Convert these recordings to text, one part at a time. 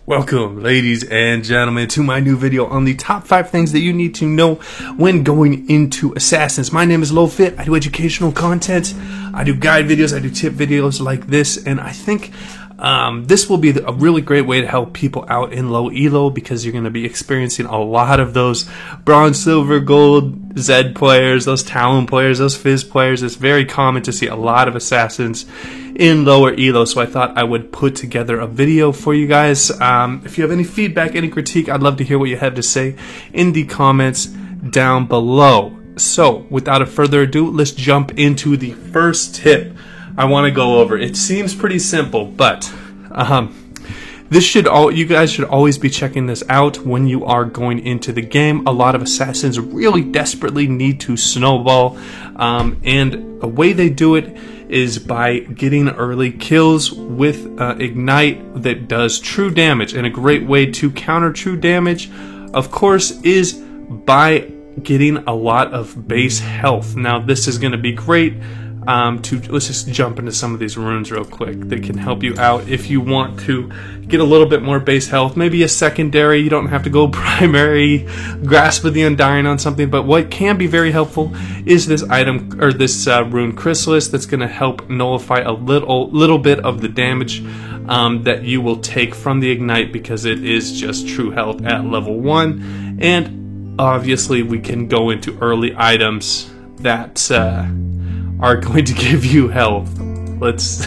Welcome, ladies and gentlemen, to my new video on the top 5 things that you need to know when going into Assassins. My name is LowFit. I do educational content. I do guide videos. I do tip videos like this, and I think this will be a really great way to help people out in low elo, because you're going to be experiencing a lot of those bronze, silver, gold, Zed players, those Talon players, those Fizz players. It's very common to see a lot of Assassins in lower elo, so I thought I would put together a video for you guys. If you have any feedback, any critique, I'd love to hear what you have to say in the comments down below. So without further ado, let's jump into the first tip I want to go over. It seems pretty simple, but you guys should always be checking this out when you are going into the game. A lot of Assassins really desperately need to snowball, and the way they do it is by getting early kills with Ignite that does true damage. And a great way to counter true damage, of course, is by getting a lot of base health. Now this is going to be great. Let's just jump into some of these runes real quick that can help you out if you want to get a little bit more base health, maybe a secondary. You don't have to go primary, Grasp of the Undying on something, but what can be very helpful is this item, or this rune Chrysalis, that's going to help nullify a little bit of the damage that you will take from the Ignite, because it is just true health at level 1. And obviously we can go into early items that are going to give you health. Let's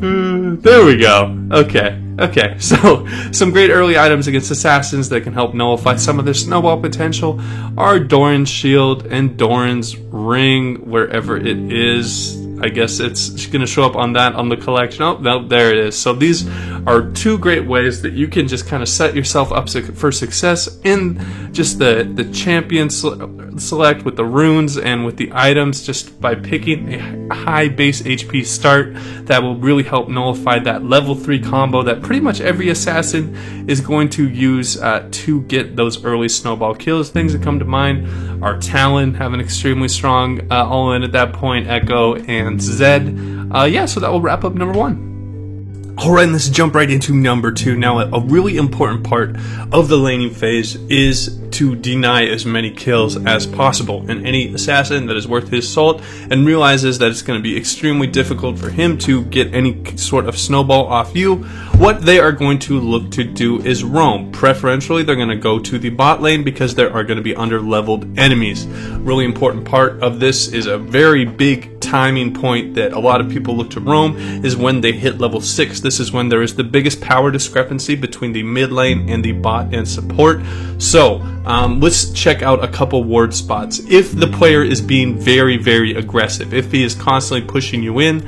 there we go. Okay, so some great early items against Assassins that can help nullify some of their snowball potential are Doran's Shield and Doran's Ring, wherever it is. I guess it's going to show up on the collection. Oh, no, there it is. So these are two great ways that you can just kind of set yourself up for success in just the champion select with the runes and with the items, just by picking a high base HP start that will really help nullify that level 3 combo that pretty much every assassin is going to use to get those early snowball kills. Things that come to mind are Talon, have an extremely strong all-in at that point, Echo, and Zed. Yeah, so that will wrap up number 1. Alright, let's jump right into number 2. Now, a really important part of the laning phase is to deny as many kills as possible. And any assassin that is worth his salt and realizes that it's going to be extremely difficult for him to get any sort of snowball off you, what they are going to look to do is roam. Preferentially, they're going to go to the bot lane, because there are going to be under-leveled enemies. Really important part of this is a very big timing point that a lot of people look to roam is when they hit level 6. This is when there is the biggest power discrepancy between the mid lane and the bot and support. So let's check out a couple ward spots. If the player is being very, very aggressive, if he is constantly pushing you in,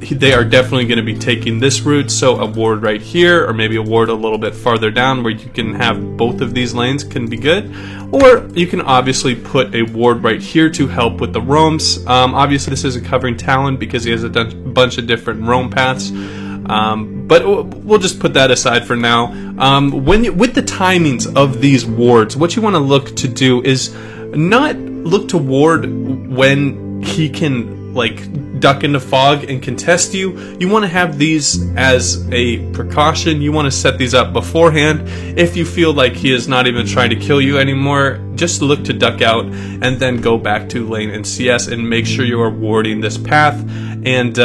they are definitely going to be taking this route. So a ward right here, or maybe a ward a little bit farther down where you can have both of these lanes, can be good. Or you can obviously put a ward right here to help with the roams. Obviously this isn't covering Talon because he has a bunch of different roam paths. But we'll just put that aside for now. With the timings of these wards, what you want to look to do is not look to ward when he can duck into fog and contest you. You want to have these as a precaution. You want to set these up beforehand. If you feel like he is not even trying to kill you anymore, just look to duck out and then go back to lane and CS and make sure you are warding this path. And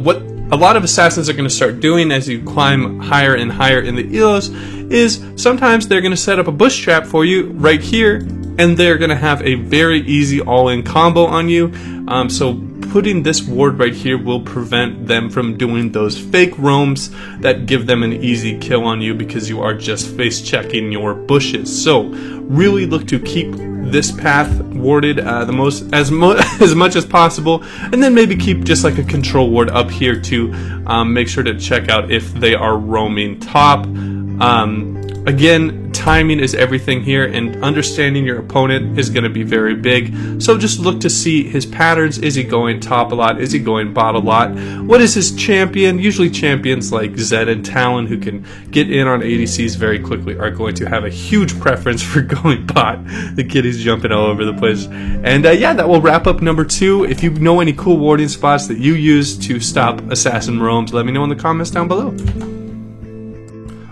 what a lot of assassins are going to start doing as you climb higher and higher in the elos is sometimes they're going to set up a bush trap for you right here, and they're going to have a very easy all-in combo on you. So putting this ward right here will prevent them from doing those fake roams that give them an easy kill on you, because you are just face checking your bushes. So really look to keep this path warded as much as possible, and then maybe keep just like a control ward up here to make sure to check out if they are roaming top. Again, timing is everything here, and understanding your opponent is going to be very big. So just look to see his patterns. Is he going top a lot? Is he going bot a lot? What is his champion? Usually champions like Zed and Talon, who can get in on ADCs very quickly, are going to have a huge preference for going bot. The kitty's jumping all over the place. And yeah, that will wrap up number 2. If you know any cool warding spots that you use to stop assassin roams, let me know in the comments down below.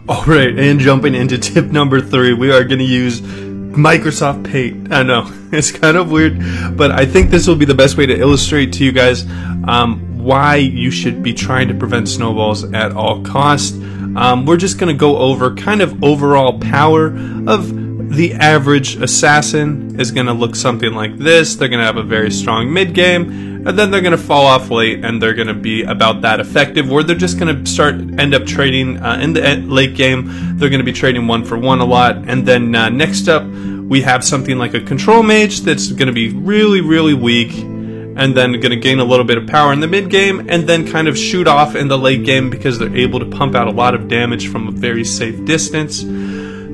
Alright, and jumping into tip number 3, we are going to use Microsoft Paint. I know, it's kind of weird, but I think this will be the best way to illustrate to you guys why you should be trying to prevent snowballs at all costs. We're just going to go over kind of overall power of the average assassin is going to look something like this. They're going to have a very strong mid game, and then they're going to fall off late, and they're going to be about that effective, or they're just going to end up trading in the late game. They're going to be trading 1-for-1 a lot, and then next up we have something like a control mage that's going to be really, really weak, and then going to gain a little bit of power in the mid game, and then kind of shoot off in the late game because they're able to pump out a lot of damage from a very safe distance.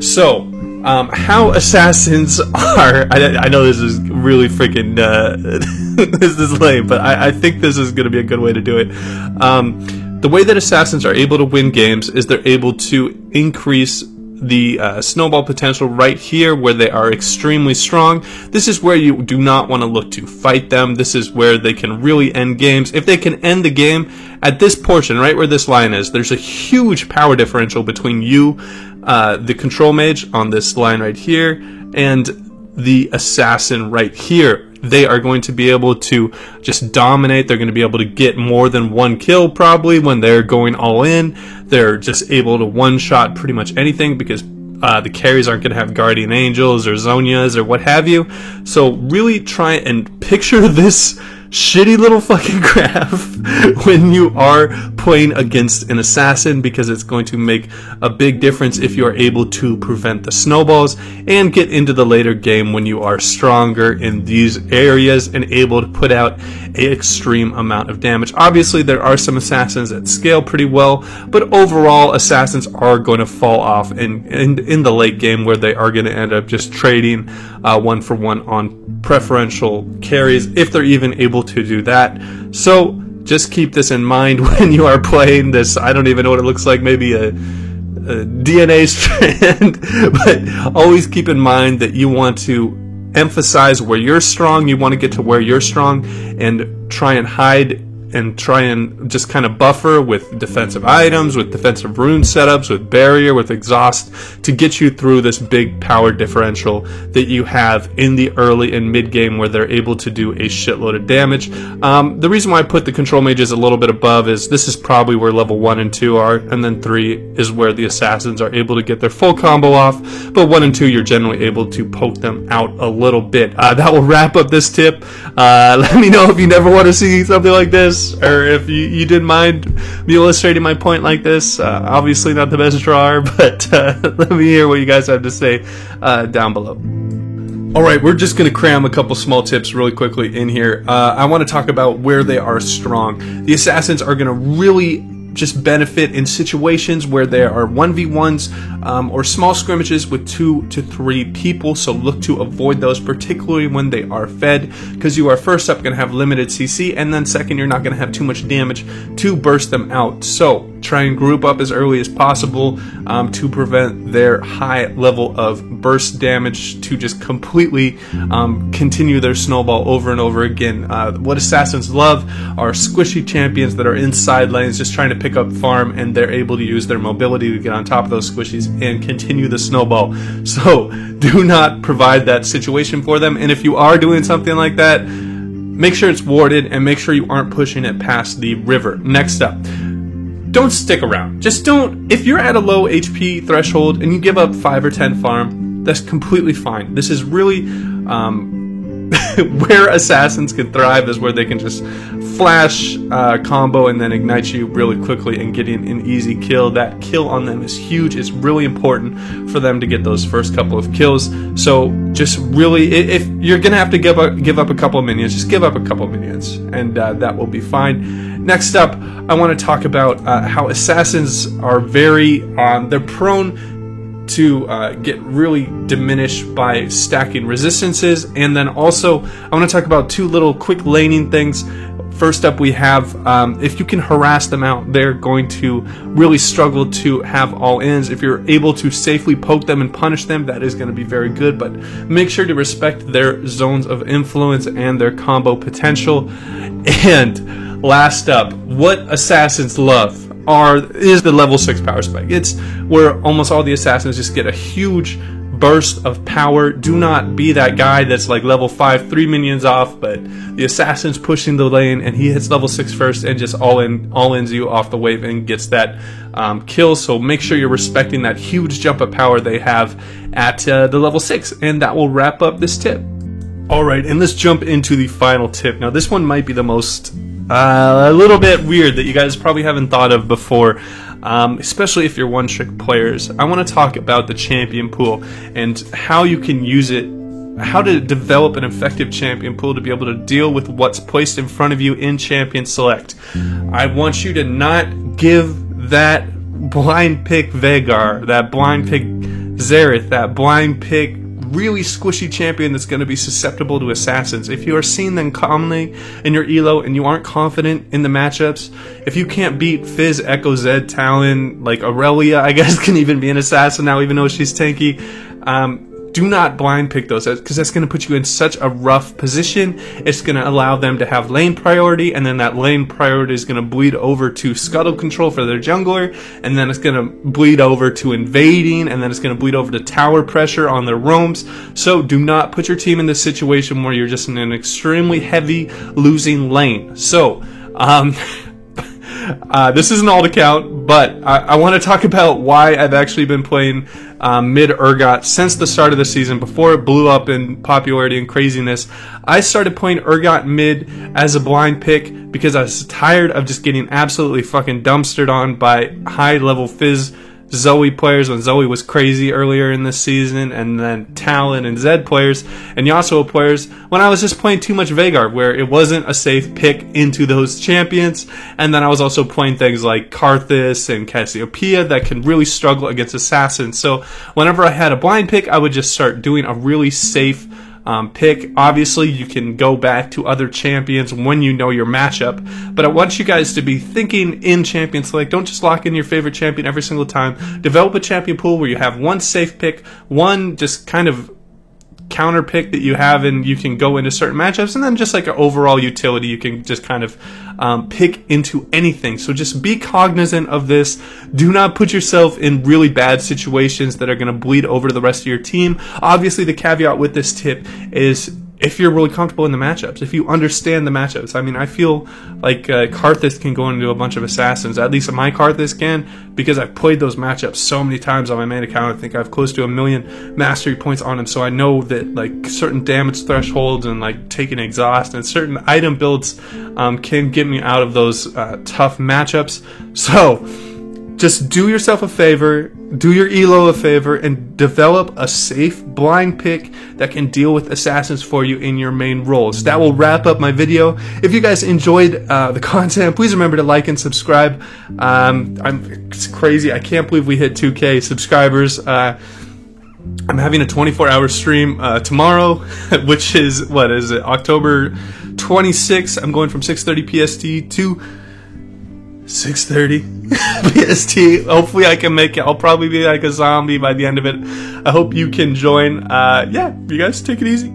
So, how assassins are, I know this is really freaking, this is lame, but I think this is going to be a good way to do it. The way that assassins are able to win games is they're able to increase the snowball potential right here where they are extremely strong. This is where you do not want to look to fight them. This is where they can really end games. If they can end the game at this portion, right where this line is, there's a huge power differential between you, the control mage on this line right here, and the assassin right here. They are going to be able to just dominate. They're going to be able to get more than one kill probably when they're going all in. They're just able to one-shot pretty much anything because the carries aren't going to have Guardian Angels or Zhonyas or what have you. So really try and picture this shitty little fucking graph when you are playing against an assassin, because it's going to make a big difference if you are able to prevent the snowballs and get into the later game when you are stronger in these areas and able to put out an extreme amount of damage. Obviously there are some assassins that scale pretty well, but overall assassins are going to fall off in the late game where they are going to end up just trading 1-for-1 on preferential carries if they're even able to do that. So just keep this in mind when you are playing this. I don't even know what it looks like, maybe a DNA strand, but always keep in mind that you want to emphasize where you're strong. You want to get to where you're strong and try and hide and try and just kind of buffer with defensive items, with defensive rune setups, with barrier, with exhaust to get you through this big power differential that you have in the early and mid game where they're able to do a shitload of damage. The reason why I put the control mages a little bit above is this is probably where level 1 and 2 are, and then 3 is where the assassins are able to get their full combo off, but 1 and 2 you're generally able to poke them out a little bit. That will wrap up this tip. Let me know if you never want to see something like this, or if you didn't mind me illustrating my point like this. Obviously not the best drawer, but let me hear what you guys have to say down below. Alright, we're just going to cram a couple small tips really quickly in here. I want to talk about where they are strong. The assassins are going to really just benefit in situations where there are 1v1s or small scrimmages with 2 to 3 people, so look to avoid those, particularly when they are fed, because you are first up going to have limited CC, and then second you're not going to have too much damage to burst them out. So try and group up as early as possible to prevent their high level of burst damage to just completely continue their snowball over and over again. What assassins love are squishy champions that are inside lanes just trying to pick up farm, and they're able to use their mobility to get on top of those squishies and continue the snowball. So do not provide that situation for them, and if you are doing something like that, make sure it's warded and make sure you aren't pushing it past the river. Next up, don't stick around. Just don't. If you're at a low HP threshold and you give up 5 or 10 farm, that's completely fine. This is really where assassins can thrive, is where they can just flash combo and then ignite you really quickly and get an easy kill. That kill on them is huge. It's really important for them to get those first couple of kills. So just really, if you're gonna have to give up a couple of minions, just give up a couple of minions, and that will be fine. Next up, I want to talk about how assassins are they're prone to get really diminished by stacking resistances. And then also I want to talk about 2 little quick laning things. First up, we have if you can harass them out, they're going to really struggle to have all-ins. If you're able to safely poke them and punish them, that is going to be very good, but make sure to respect their zones of influence and their combo potential. And last up, what assassins love is the level 6 power spike. It's where almost all the assassins just get a huge burst of power. Do not be that guy that's like level 5, 3 minions off, but the assassin's pushing the lane and he hits level 6 first and just all-ins you off the wave and gets that kill. So make sure you're respecting that huge jump of power they have at the level 6. And that will wrap up this tip. Alright, and let's jump into the final tip. Now this one might be the most a little bit weird that you guys probably haven't thought of before, especially if you're one-trick players. I want to talk about the champion pool and how you can use it, how to develop an effective champion pool to be able to deal with what's placed in front of you in Champion Select. I want you to not give that blind pick Veigar, that blind pick Xerath, that blind pick really squishy champion that's going to be susceptible to assassins. If you are seeing them commonly in your elo and you aren't confident in the matchups, if you can't beat Fizz, Echo, Zed, Talon, like Aurelia, I guess can even be an assassin now even though she's tanky, do not blind pick those, because that's going to put you in such a rough position. It's going to allow them to have lane priority, and then that lane priority is going to bleed over to scuttle control for their jungler, and then it's going to bleed over to invading, and then it's going to bleed over to tower pressure on their roams. So do not put your team in this situation where you're just in an extremely heavy losing lane. So this isn't all to count, but I want to talk about why I've actually been playing mid Urgot since the start of the season, before it blew up in popularity and craziness. I started playing Urgot mid as a blind pick because I was tired of just getting absolutely fucking dumpstered on by high level Fizz Zoe players when Zoe was crazy earlier in this season, and then Talon and Zed players and Yasuo players when I was just playing too much Veigar, where it wasn't a safe pick into those champions. And then I was also playing things like Karthus and Cassiopeia that can really struggle against assassins. So whenever I had a blind pick, I would just start doing a really safe pick. Obviously, you can go back to other champions when you know your matchup, but I want you guys to be thinking in Champion Select. Don't just lock in your favorite champion every single time. Develop a champion pool where you have one safe pick, one just kind of counter pick that you have and you can go into certain matchups, and then just like an overall utility you can just kind of pick into anything. So just be cognizant of this. Do not put yourself in really bad situations that are going to bleed over to the rest of your team. Obviously, the caveat with this tip is if you're really comfortable in the matchups, if you understand the matchups. I mean, I feel like Karthus can go into a bunch of assassins, at least my Karthus can, because I've played those matchups so many times on my main account. I think I have close to 1 million mastery points on him, so I know that like certain damage thresholds and like taking exhaust and certain item builds can get me out of those tough matchups. So just do yourself a favor, do your elo a favor, and develop a safe blind pick that can deal with assassins for you in your main roles. That will wrap up my video. If you guys enjoyed the content, please remember to like and subscribe. It's crazy. I can't believe we hit 2K subscribers. I'm having a 24-hour stream tomorrow, which is, what is it, October 26th. I'm going from 6:30 PST to 6:30 PST. Hopefully I can make it. I'll probably be like a zombie by the end of it. I hope you can join. Yeah, you guys take it easy.